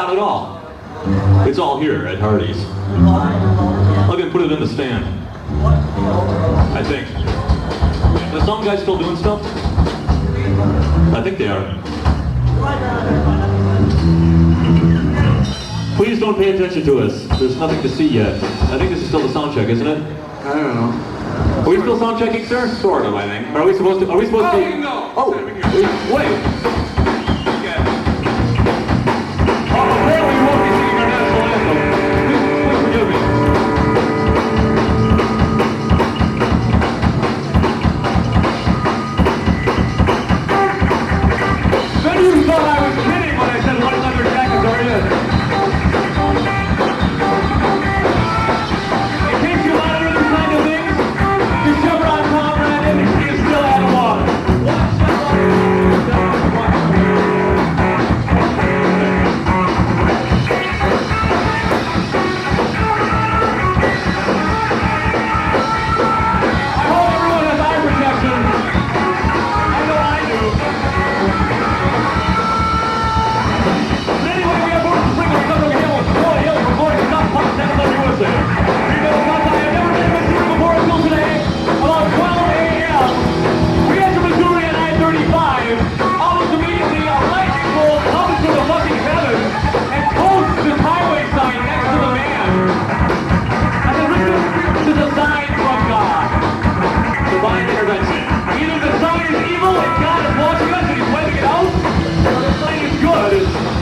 got it all. It's all here at Hardee's. I'll go put it in the stand. I think. Are some guys still doing stuff? I think they are. Please don't pay attention to us. There's nothing to see yet. I think this is still the sound check, isn't it? I don't know. Are we still sound checking, sir? Sort of, I think. Are we supposed to? Oh, you can go. Oh, wait. Yeah. Oh, apparently you won't be singing our national anthem. Please forgive me. Maybe you thought I was kidding when I said white leather jackets are in. In case you monitor these kind of things, your Chevron comrade is still out of water.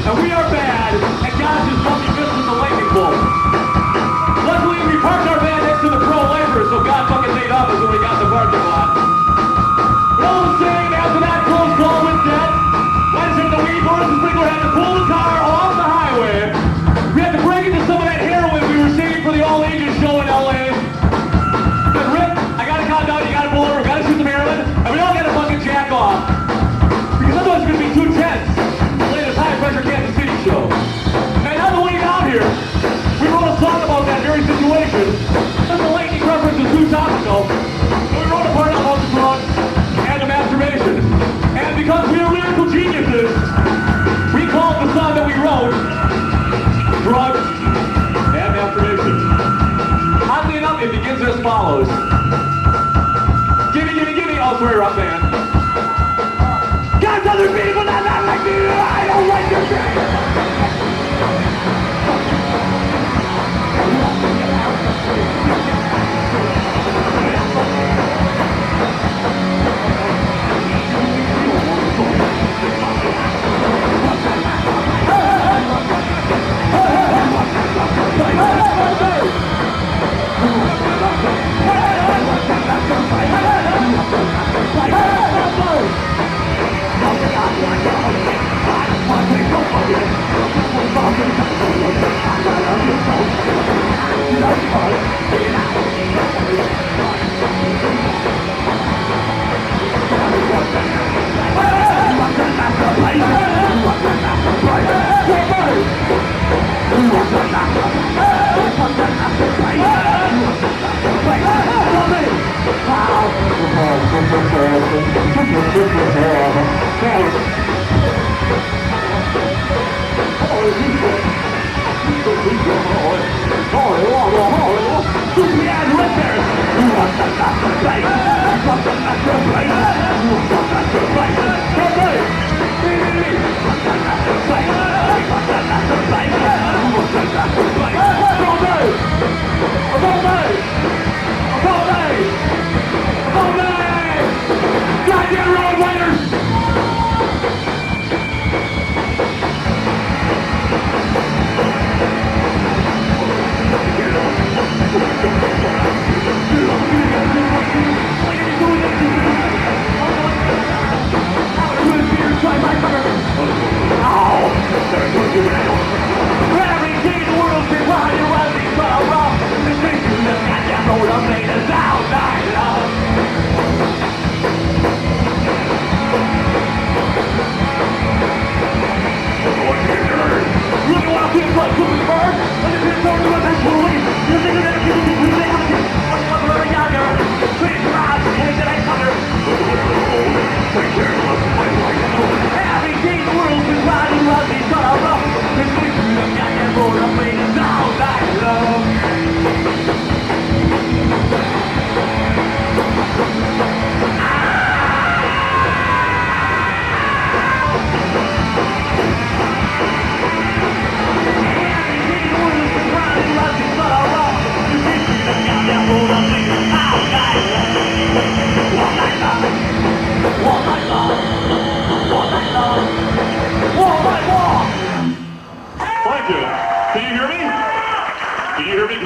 And we are bad, and God just lucky us with the lightning bolt. Luckily, we parked our van next to the pro-laborers, so God fucking laid off us when we got in the parking lot. But all I'm saying, after that close call with death, Wednesday the week, Boris The Sprinkler had to pull the car off the highway. We had to break into some of that heroin we were saving for the all-ages show in L.A. Said, Rick, I gotta calm down, you gotta pull over, we gotta shoot some heroin, and we all gotta fucking jack off. Because otherwise it's gonna be too tense. Pressure Kansas City show. And on the way down here, we wrote a song about that very situation. That's the lightning reference is too topical. We wrote a part about the drugs and the masturbation. And because we are lyrical geniuses, we called the song that we wrote Drugs and Masturbation. Oddly enough, it begins as follows. Gimme, gimme, gimme, oh sorry, rock band. God's other people not like you, I don't like your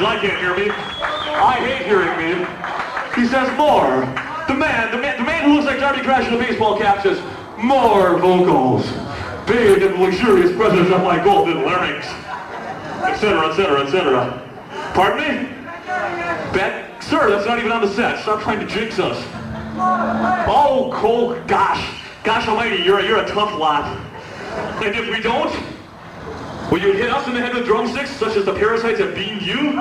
because I can't hear me. I hate hearing me. He says more. The man who looks like Darby Crash in a baseball cap says, more vocals. Big and luxurious presence of my golden larynx. Etc., etc., etc. Pardon me? Bet? Sir, that's not even on the set. Stop trying to jinx us. Oh, Cole, gosh. Gosh almighty, you're a tough lot. And if we don't, will you hit us in the head with drumsticks, such as the parasites have beamed you?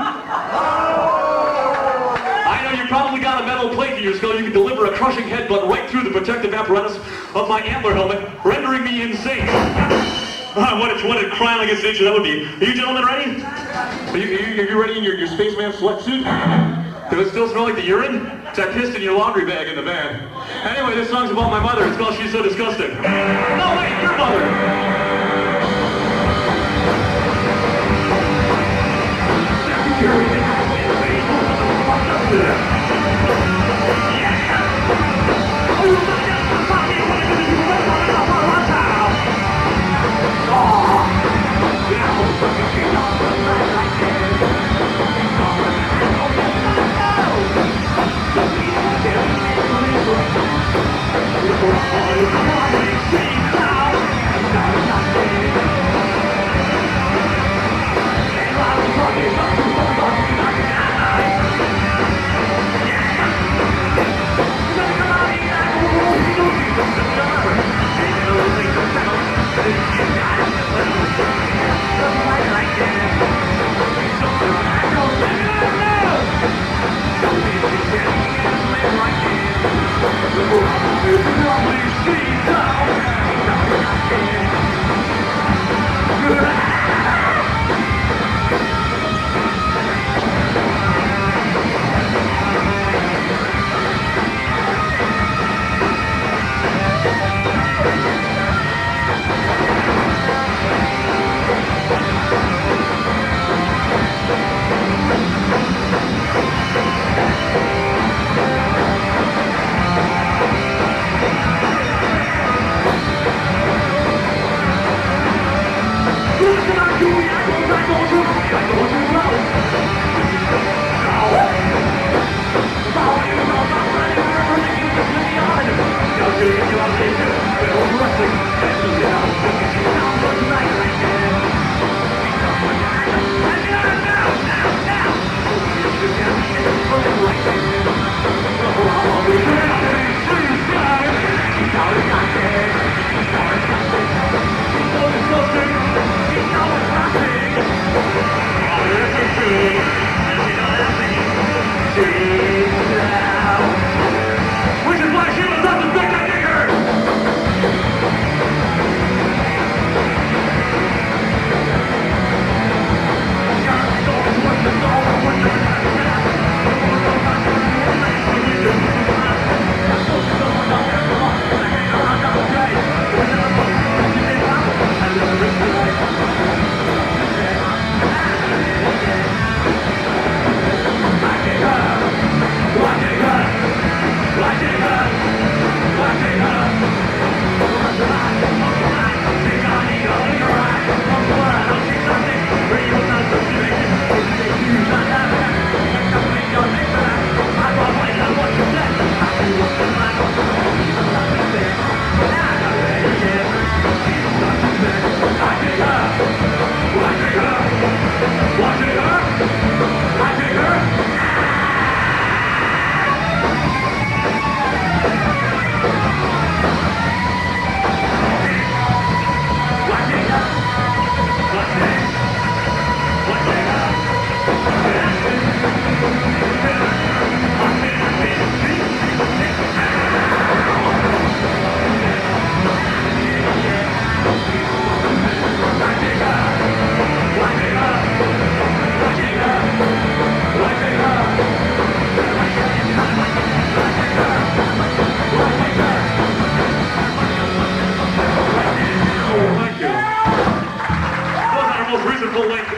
I know you probably got a metal plate in your skull. You can deliver a crushing headbutt right through the protective apparatus of my antler helmet, rendering me insane. What a crime against nature that would be. Are you gentlemen ready? Are you ready in your spaceman sweatsuit? Does it still smell like the urine? It's I pissed in your laundry bag in the van. Anyway, this song's about my mother. It's called She's So Disgusting. No, wait, your mother.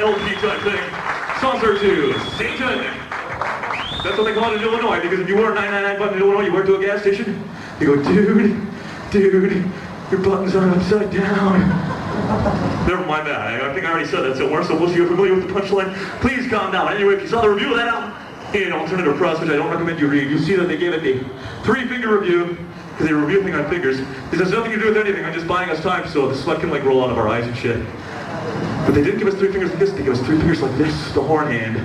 LP type thing. Saucer to Satan. That's what they call it in Illinois, because if you wore a 999 button in Illinois, you went to a gas station, you go, dude, your buttons are upside down. Never mind that. I think I already said that somewhere, so once you're familiar with the punchline, please calm down. Anyway, if you saw the review of that album in Alternative Press, which I don't recommend you read, you'll see that they gave it the 3-finger review, because they review things on fingers. This has nothing to do with anything. I'm just buying us time, so the sweat can like roll out of our eyes and shit. But they didn't give us 3 fingers like this, they gave us 3 fingers like this, the horn hand.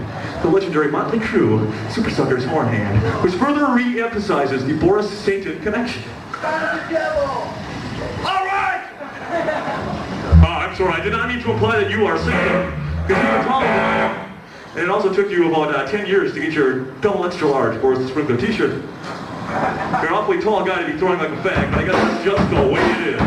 The legendary Motley Crue, Super Sucker's horn hand, which further re-emphasizes the Boris Satan connection. Alright! I'm sorry, I did not mean to imply that you are Satan, because you can follow that. And it also took you about 10 years to get your double extra large Boris The Sprinkler t-shirt. You're an awfully tall guy to be throwing like a fag, but I guess that's just the way it is.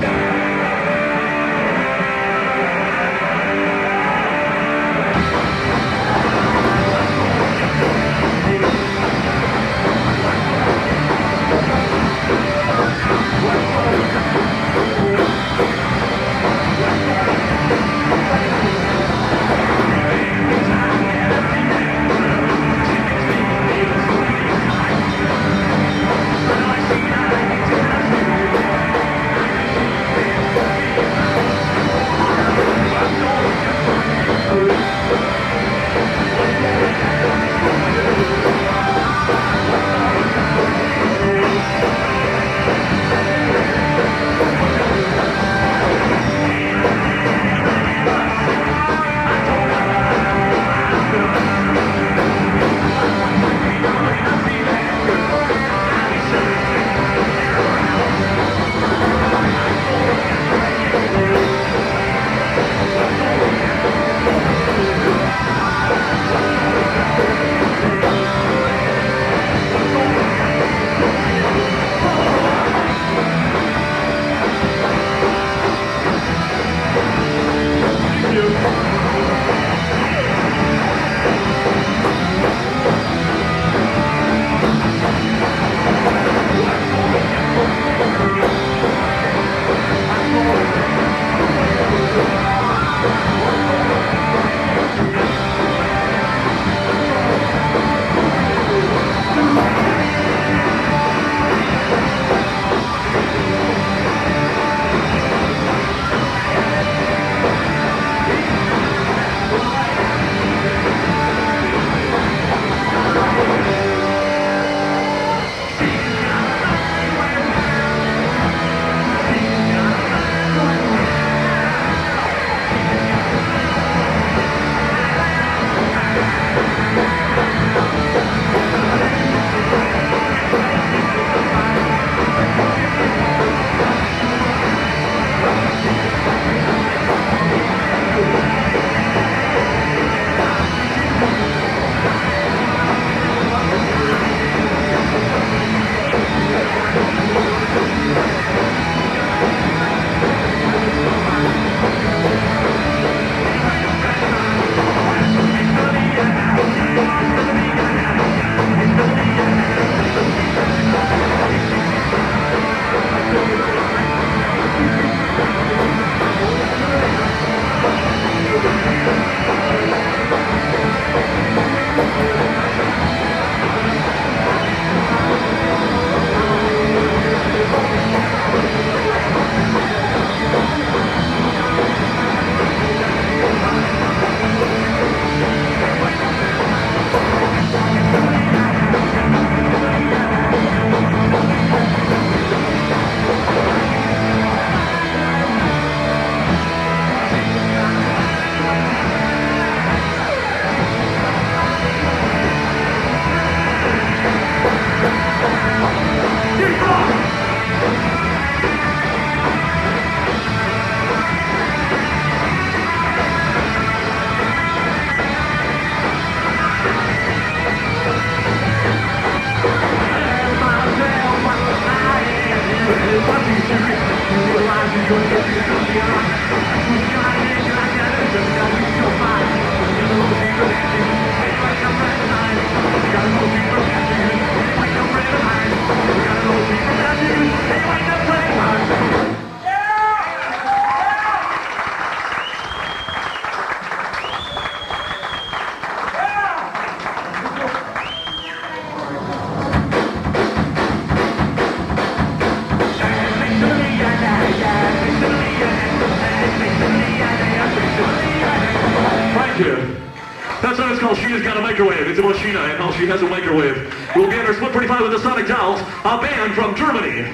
song is called Sheena's Got a Microwave. It's about Sheena and how she has a microwave. We'll be at our Split 45 with the Sonic Dolls, a band from Germany.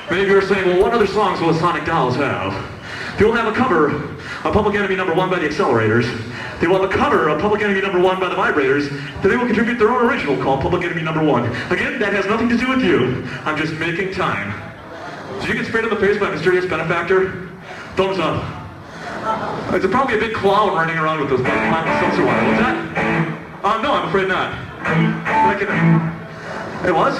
Many of you are saying, well, what other songs will the Sonic Dolls have? They will have a cover of Public Enemy #1 by the Accelerators. They will have a cover of Public Enemy #1 by the Vibrators. Then they will contribute their own original called Public Enemy #1. Again, that has nothing to do with you. I'm just making time. Did you get sprayed in the face by a mysterious benefactor? Thumbs up. It's probably a big clown running around with those seltzer water. Was that? No, I'm afraid not. It was?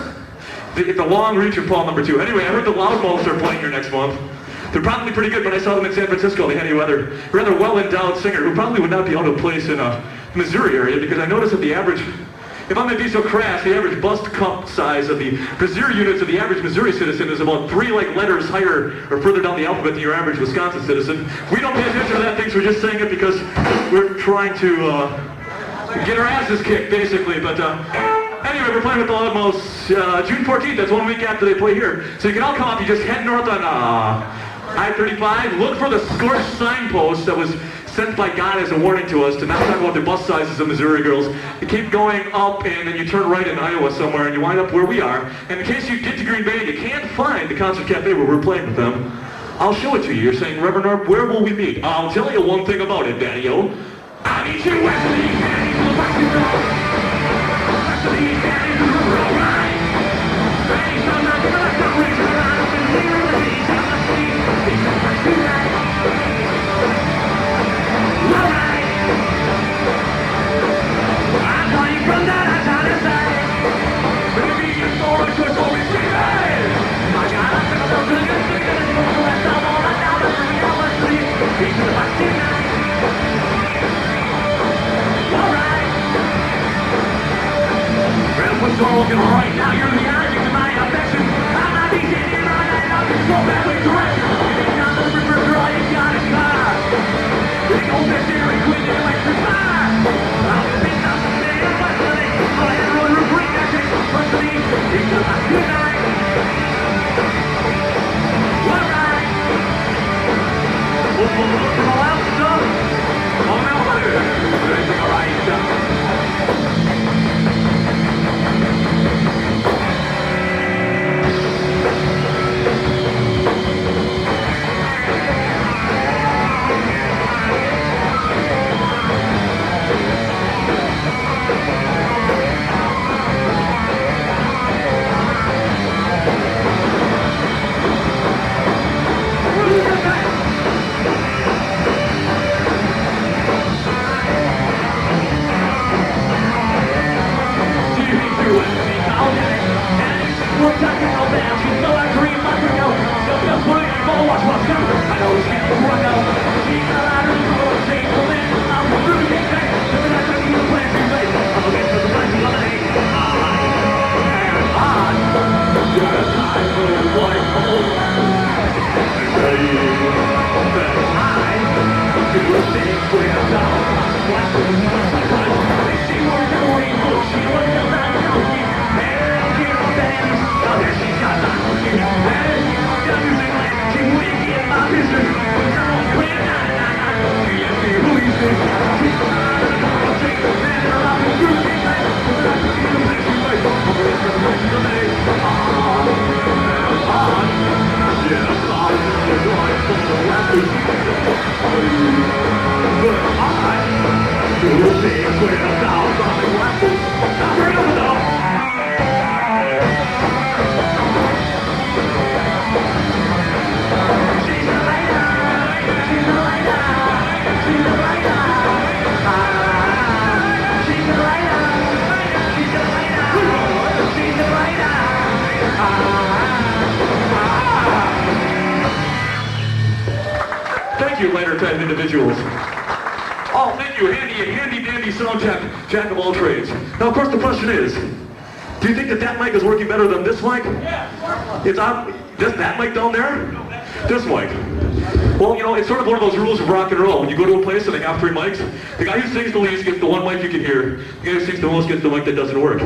It's a long reach of Paul #2. Anyway, I heard the Loudmouths are playing here next month. They're probably pretty good, but I saw them in San Francisco. They had a rather well-endowed singer who probably would not be out of place in a Missouri area, because I noticed that the average, if I'm going to be so crass, the average bust cup size of the brassiere units of the average Missouri citizen is about 3 letters higher or further down the alphabet than your average Wisconsin citizen. We don't pay attention to that thing, so we're just saying it because we're trying to get our asses kicked, basically. But anyway, we're playing with the Loudmouths June 14th. That's 1 week after they play here. So you can all come up. You just head north on I-35. Look for the scorched signpost that was sent by God as a warning to us to not talk about the bus sizes of Missouri girls. You keep going up, and then you turn right in Iowa somewhere, and you wind up where we are. And in case you get to Green Bay and you can't find the concert cafe where we're playing with them, I'll show it to you. You're saying, Reverend Norb, where will we meet? I'll tell you one thing about it, Daddy-O. I need you west of the east, and east of the west, west of the east, and east of the road, right? Ready, so now, give me that stuff, reach around, up in the east, and the east, and the east, east of the west, right? I'm calling from that other side. Baby, you're so much for so much. My God, I'm so good. I'm so good. I'm so all I know. I'm so good. It's the last night. All right. Well, what's going on right now? You're the object of my affection. I'm not easy to run. I know you're so bad with direction. You're not the river girl. You got it, car. Big old bitch here and quit the electric fire. I'll spin up the day, but today, all I had to really bring that shit from the east. It's a good night. All right. We'll look for the loud stuff. Oh, no, everything all right, individuals. Oh, thank you, handy dandy sound jack of all trades. Now, of course, the question is, do you think that mic is working better than this mic? Yeah, it's on. Just that mic down there? This mic. Well, you know, it's sort of one of those rules of rock and roll. When you go to a place and they have 3 mics, the guy who sings the least gets the one mic you can hear. The guy who sings the most gets the mic that doesn't work.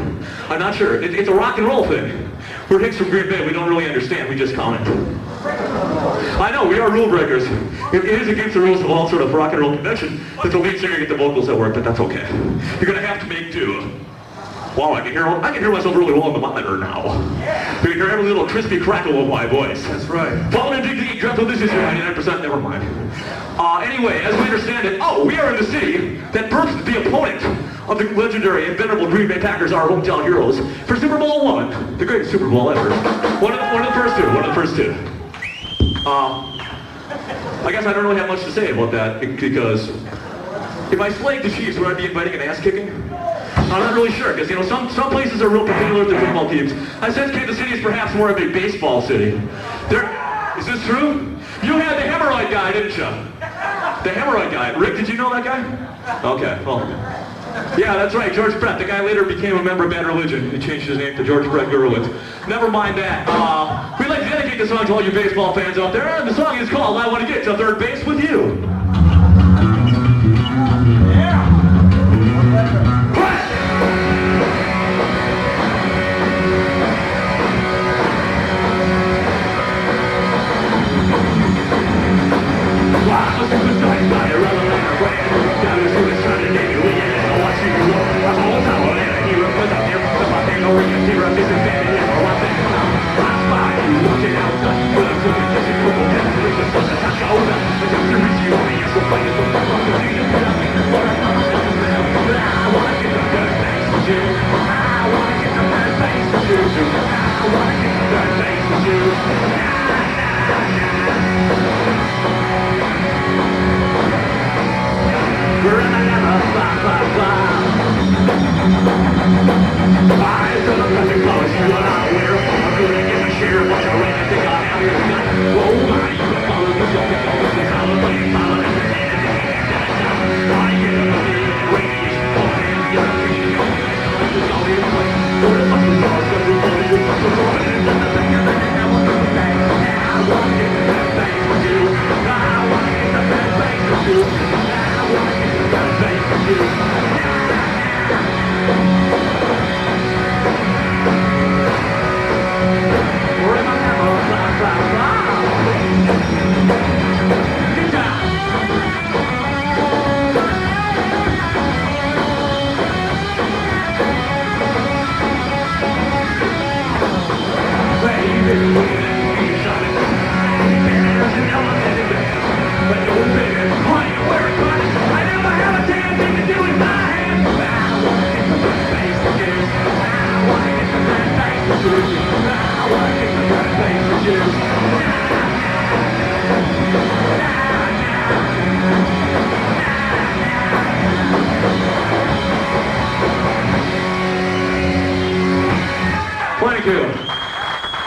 I'm not sure. It's a rock and roll thing. We're hicks from Green Bay. We don't really understand. We just comment. I know, we are rule breakers. It is against the rules of all sort of rock and roll convention that the lead singer get the vocals at work, but that's okay. You're gonna have to make do. Wow, I can hear myself really well in the monitor now. You can hear every little crispy crackle of my voice. That's right. Following Digitized, Dreadful, this is your 99%, never mind. Anyway, as we understand it, we are in the city that birthed the opponent of the legendary and venerable Green Bay Packers, our hometown heroes, for Super Bowl I, the greatest Super Bowl ever. One of the first two. I guess I don't really have much to say about that, because if I slayed the Chiefs, would I be inviting an ass kicking? I'm not really sure, because some places are real particular to football teams. I sense Kansas City is perhaps more of a baseball city. Is this true? You had the hemorrhoid guy, didn't you? The hemorrhoid guy. Rick, did you know that guy? Okay, well. Yeah, that's right, George Brett. The guy later became a member of Bad Religion. He changed his name to George Brett Gurewitz. Never mind that. We'd like to dedicate this song to all you baseball fans out there. And the song is called I Want to Get to Third Base with You.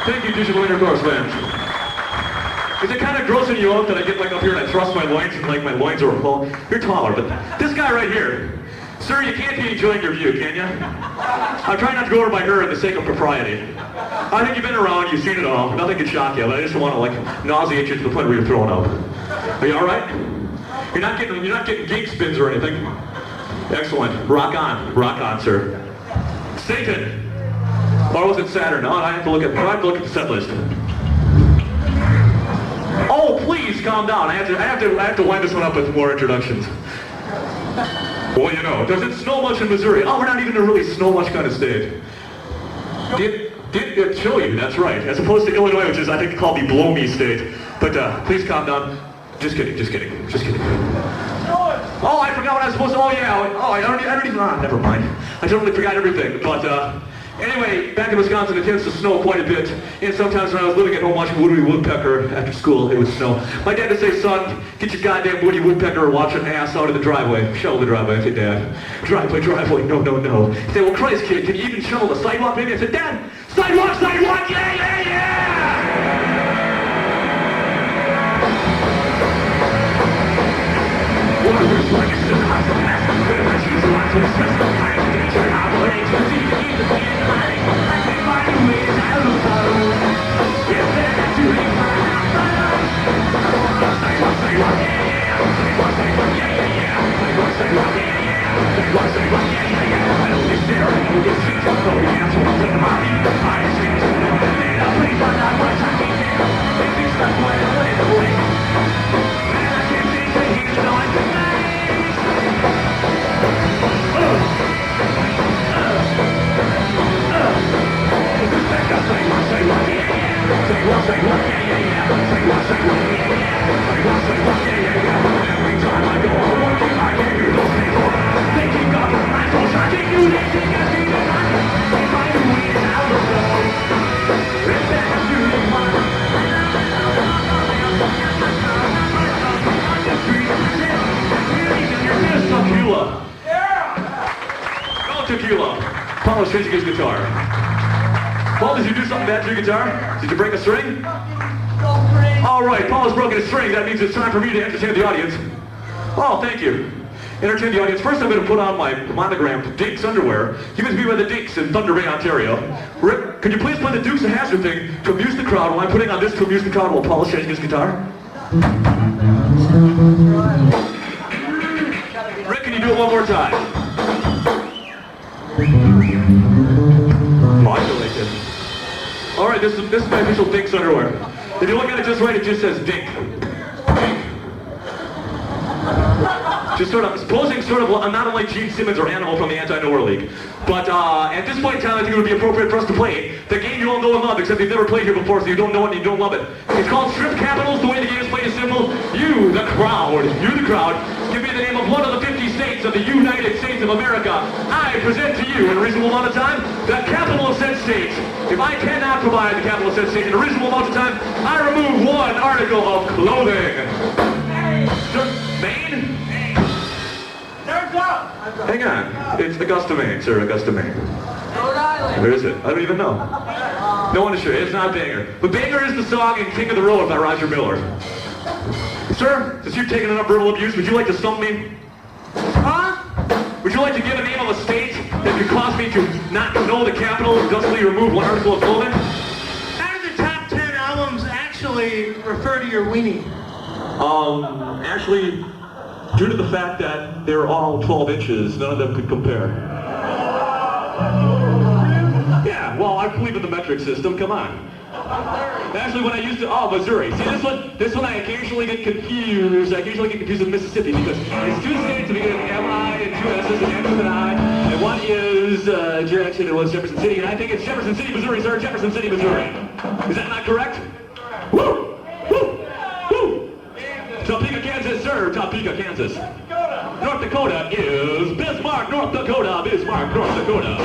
Thank you, Digital Intercourse fans. Is it kind of grossing you out that I get up here and I thrust my loins and my loins are, well, you're taller, but this guy right here, sir, you can't be enjoying your view, can you? I'm trying not to go over my hair in the sake of propriety. I think you've been around, you've seen it all, nothing can shock you, but I just don't want to nauseate you to the point where you're throwing up. Are you all right? You're not getting geek spins or anything. Excellent. Rock on, sir. Satan. Or was it Saturn? No, I have to look at the set list. Oh, please calm down. I have to wind this one up with more introductions. Well, does it snow much in Missouri? Oh, we're not even a really snow much kind of state. Did it show you? That's right. As opposed to Illinois, which is I think called the Blow Me state. But please calm down. Just kidding. Oh, I forgot what I was supposed to. Oh yeah. Oh, I don't even. Never mind. I totally forgot everything. But anyway, back in Wisconsin, it tends to snow quite a bit. And sometimes when I was living at home watching Woody Woodpecker after school, it would snow. My dad would say, "Son, get your goddamn Woody Woodpecker and watch an ass out of the driveway. Shovel the driveway." I said, "Dad, driveway. No. He'd say, "Well, Christ, kid, can you even shovel the sidewalk?" Maybe I said, "Dad, sidewalk, yeah." Paul's changing his guitar. Paul, did you do something bad to your guitar? Did you break a string? All right, Paul has broken a string. That means it's time for me to entertain the audience. Oh, thank you. Entertain the audience. First, I'm going to put on my monogram Dinks underwear, given to me by the Dinks in Thunder Bay, Ontario. Rick, could you please play the Dukes of Hazzard thing to amuse the crowd while I'm putting on this to amuse the crowd while Paul is changing his guitar? Rick, can you do it one more time? Modulated. All right, this is my official Dinks underwear. If you look at it just right, it just says Dink. Just sort of posing sort of not unlike Gene Simmons or Animal from the Anti-Nowhere League. But at this point in time, I think it would be appropriate for us to play the game you all know and love, except you've never played here before, so you don't know it and you don't love it. It's called Strip Capitals. The way the game is played is simple. You, the crowd, give me the name of one of the 50 states of the United States of America. I present to you in a reasonable amount of time the capital of said state. If I cannot provide the capital of said state in a reasonable amount of time, I remove one article of clothing. Maine? Hang on. It's Augusta, Maine, sir. Augusta, Maine. Rhode Island. Where is it? I don't even know. No one is sure. It's not Banger. But Banger is the song in King of the Road by Roger Miller. Sir, since you've taken enough verbal abuse, would you like to stump me? Huh? Would you like to give a name of a state that could cause me to not know the capital and thusly remove one article of clothing? How do the top 10 albums actually refer to your weenie? Actually, due to the fact that they're all 12 inches, none of them could compare. Yeah, well, I believe in the metric system, come on. Actually, when I used to, Missouri. See, this one I occasionally get confused. I occasionally get confused with Mississippi because it's two states that begin with M-I and two S's and M's with an I. And one is Jackson and one's Jefferson City. And I think it's Jefferson City, Missouri, sir. Jefferson City, Missouri. Is that not correct? Woo! Woo! Woo! Topeka, Kansas, sir. Topeka, Kansas. North Dakota is Bismarck, North Dakota. Bismarck, North Dakota.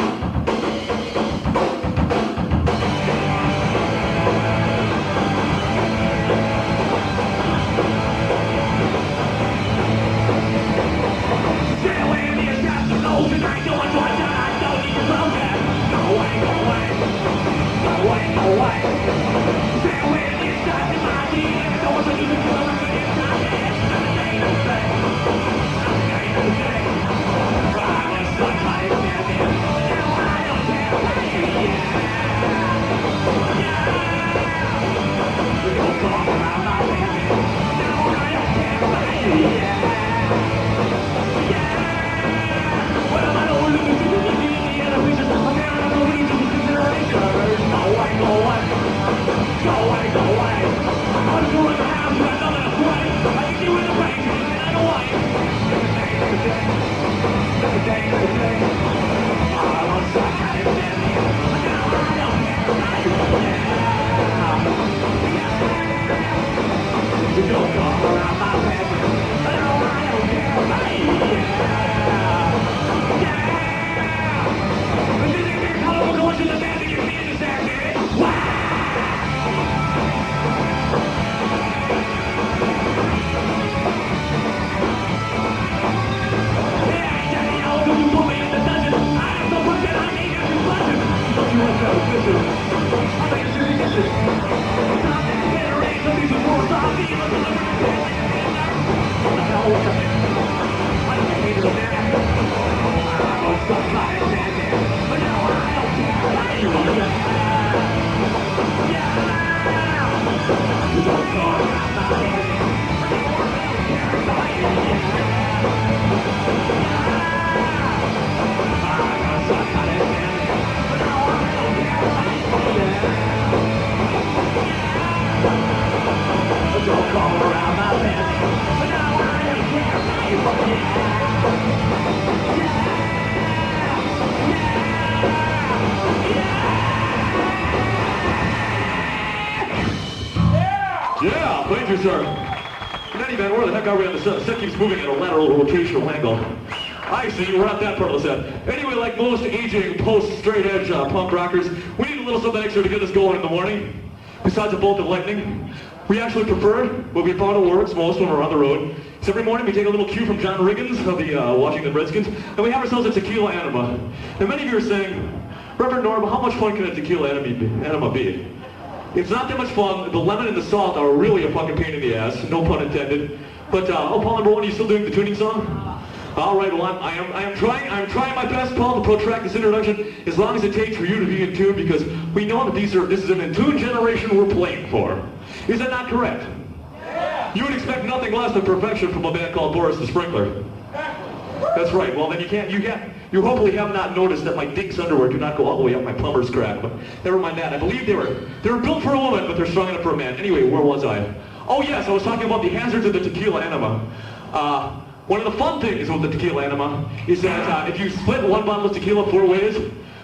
Yeah, thank you, sir. In any event, where the heck are we on the set? The set keeps moving at a lateral rotational angle. I see, we're not that part of the set. Anyway, like most aging post-straight-edge punk rockers, we need a little something extra to get us going in the morning. Besides a bolt of lightning, we actually prefer what we found it works most when we're on the road. So every morning we take a little cue from John Riggins of the Washington Redskins, and we have ourselves a tequila anima. Now many of you are saying, Reverend Norm, how much fun can a tequila enema be? It's not that much fun. The lemon and the salt are really a fucking pain in the ass, no pun intended. But, oh, Paul, number one, are you still doing the tuning song? All right, well, I am trying my best, Paul, to protract this introduction as long as it takes for you to be in tune, because we know that this is an in tune generation we're playing for. Is that not correct? Yeah. You would expect nothing less than perfection from a band called Boris The Sprinkler. That's right. Well, then you hopefully have not noticed that my Dick's underwear do not go all the way up my plumber's crack. But never mind that. I believe they were built for a woman, but they're strong enough for a man. Anyway, where was I? Oh yes, I was talking about the hazards of the tequila enema. One of the fun things with the tequila enema is that if you split one bottle of tequila 4 ways,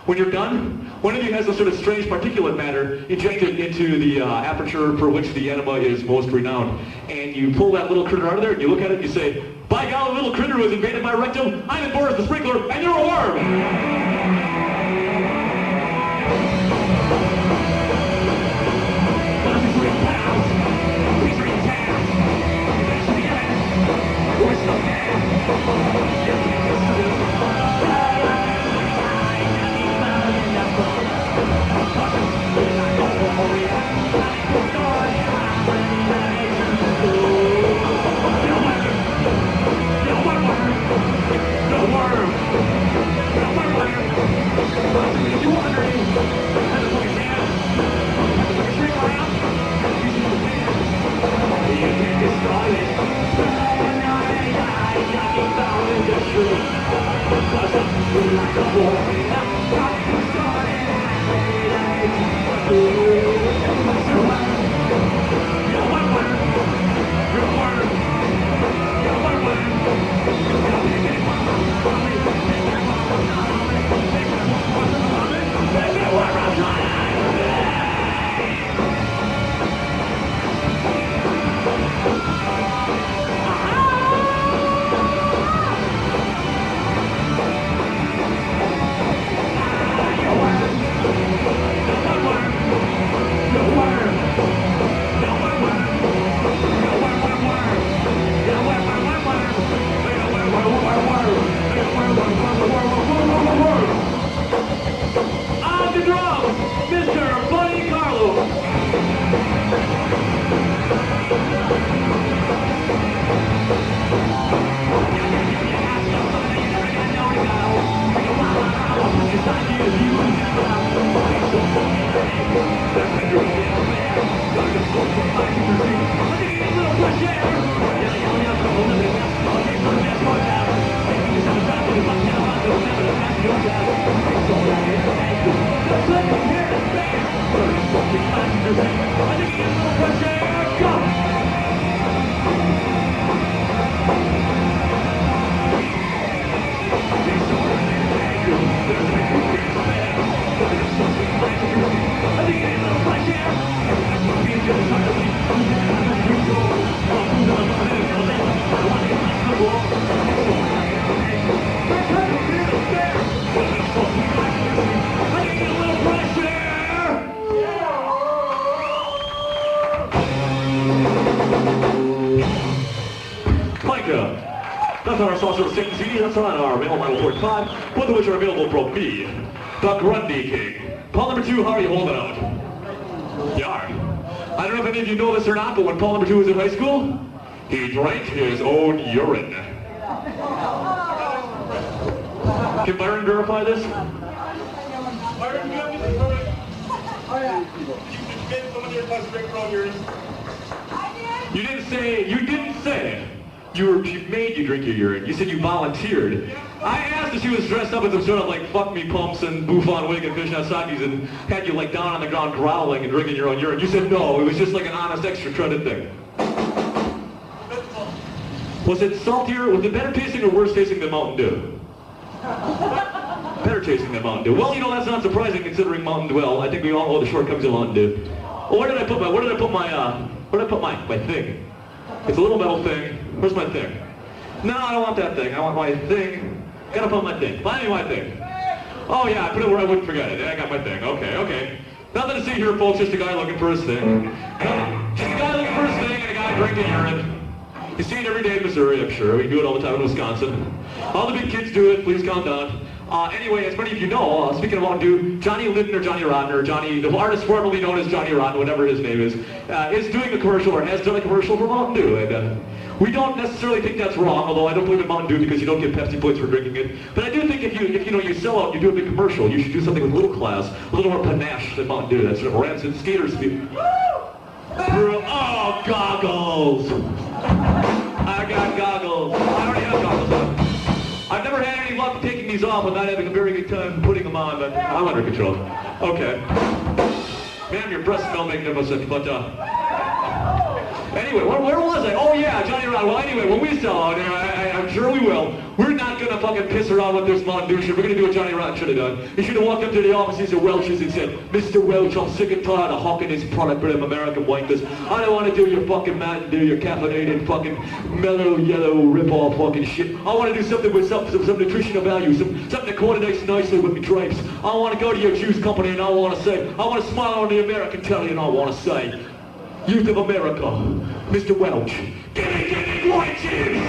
when you're done, one of you has a sort of strange particulate matter injected into the aperture for which the enema is most renowned. And you pull that little critter out of there, and you look at it, and you say, "By golly, little critter who has invaded my rectum, I'm in Boris the Sprinkler, and you're a worm!" That's on our Saucer of Satan CD, that's on our Mail Model 45, both of which are available from me, the Grundy King. Paul number 2, how are you holding out? You are. I don't know if any of you know this or not, but when Paul number 2 was in high school, he drank his own urine. Can Byron verify this? Byron, you have this correct? Oh yeah. You did someone here touch drink from urine? I did. You didn't say. She made you drink your urine. You said you volunteered. I asked if she was dressed up in some sort of like fuck me pumps and bouffant wig and fishnet stockings and had you like down on the ground growling and drinking your own urine. You said no, it was just like an honest extra credit thing. Was it saltier? Was it better tasting or worse tasting than Mountain Dew? Better tasting than Mountain Dew. Well, you know, that's not surprising considering Mountain Dew. Well, I think we all know the shortcomings of Mountain Dew. Well, where did I put my thing? It's a little metal thing. Where's my thing? No, I don't want that thing. I want my thing. Gotta put my thing. Find me my thing. Oh yeah, I put it where I wouldn't forget it. I got my thing. Okay. Nothing to see here, folks. Just a guy looking for his thing. Just a guy looking for his thing and a guy drinking urine. You see it every day in Missouri, I'm sure. We do it all the time in Wisconsin. All the big kids do it. Please calm down. Anyway, as many of you know, speaking of Mountain Dew, Johnny Lydon or Johnny Rotten, or Johnny, the artist formerly known as Johnny Rotten, whatever his name is doing a commercial, or has done a commercial for Mountain Dew. And we don't necessarily think that's wrong, although I don't believe in Mountain Dew because you don't get Pepsi points for drinking it. But I do think if you sell out, you do a big commercial, you should do something with a little class, a little more panache than Mountain Dew. That's sort of rancid skater speed. Oh, goggles! I got goggles. I already have goggles on. I've never had any luck taking these off without having a very good time putting them on, but I'm under control. Okay. Man, your breasts smell magnificent, but anyway, where was I? Oh yeah, Johnny Rod. Well anyway, when we sell out, I'm sure we will, we're not gonna fucking piss around with this Mountain Dew shit. We're gonna do what Johnny Rod should have done. He should have walked up to the offices of Welch's and said, Mr. Welch, I'm sick and tired of hawking this product for them American wankers. I don't want to do your fucking Mountain Dew, your caffeinated fucking mellow yellow rip-off fucking shit. I want to do something with some nutritional value, something that coordinates nicely with me drapes. I want to go to your juice company and I want to smile on the American telly and I want to say, Youth of America, Mr. Welch, give me white juice!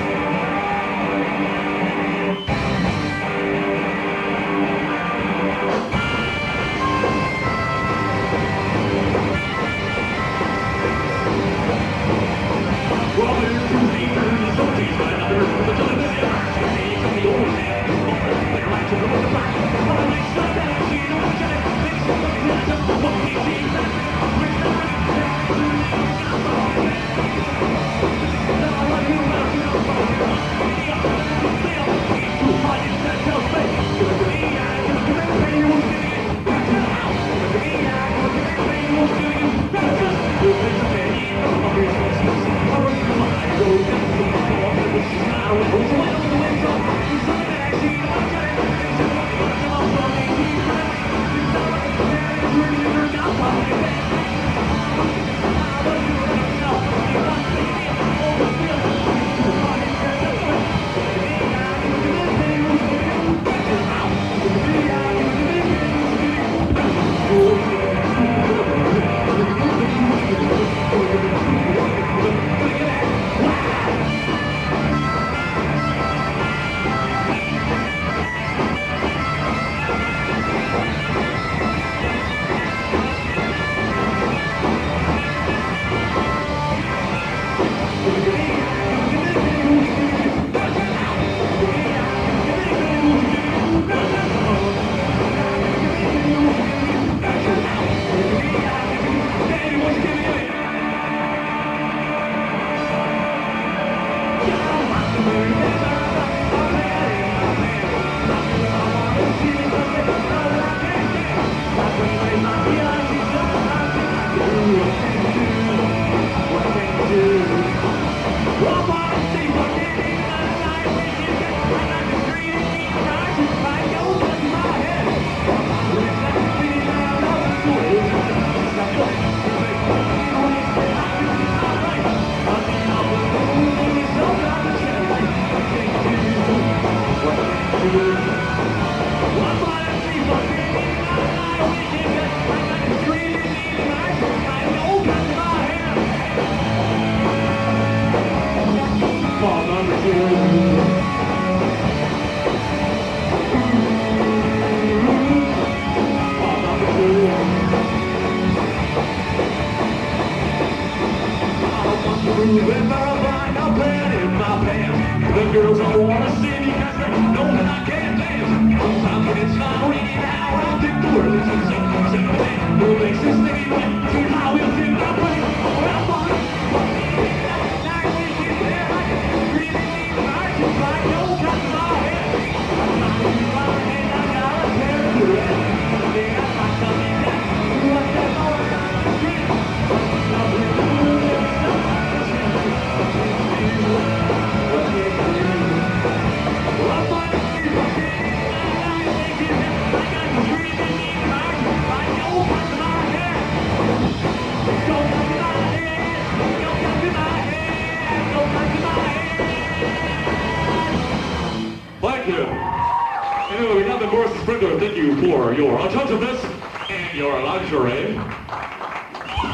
Anyway, we have the Boris The Sprinkler. Thank you for your attentiveness and your lingerie.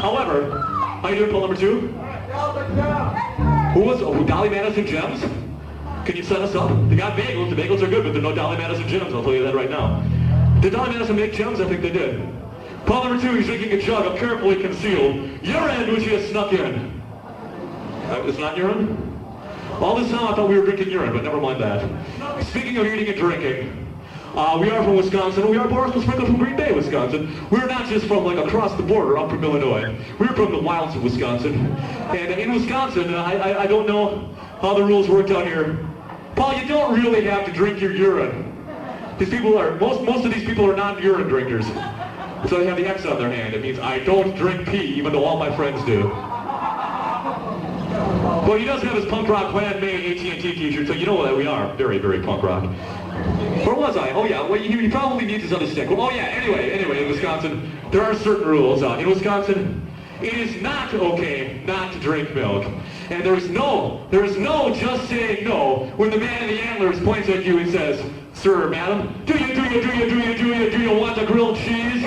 However, how you doing, call number 2? Who was Dolly Madison Gems? Can you set us up? They got bagels. The bagels are good, but they're no Dolly Madison gems. I'll tell you that right now. Did Dolly Madison make gems? I think they did. Paul number 2, he's drinking a jug of carefully concealed urine, which he has snuck in. It's not urine? All this time I thought we were drinking urine, but never mind that. Speaking of eating and drinking, we are from Wisconsin. We are Boris The Sprinkler from Green Bay, Wisconsin. We're not just from like across the border up from Illinois. We're from the wilds of Wisconsin. And in Wisconsin, I don't know how the rules worked out here. Paul, you don't really have to drink your urine. These people are, most of these people are not urine drinkers. So they have the X on their hand. It means I don't drink pee, even though all my friends do. Well, he does have his punk rock Plan made AT&T t-shirt, so you know that we are very, very punk rock. Where was I? Oh yeah, well he probably needs his other stick. Well, oh yeah, anyway, in Wisconsin, there are certain rules. In Wisconsin, it is not okay not to drink milk. And there is no just saying no when the man in the antlers points at you and says, "Sir, madam, do you want a grilled cheese?"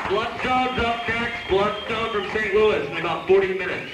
Bloodstone's up next. Bloodstone from St. Louis in about 40 minutes.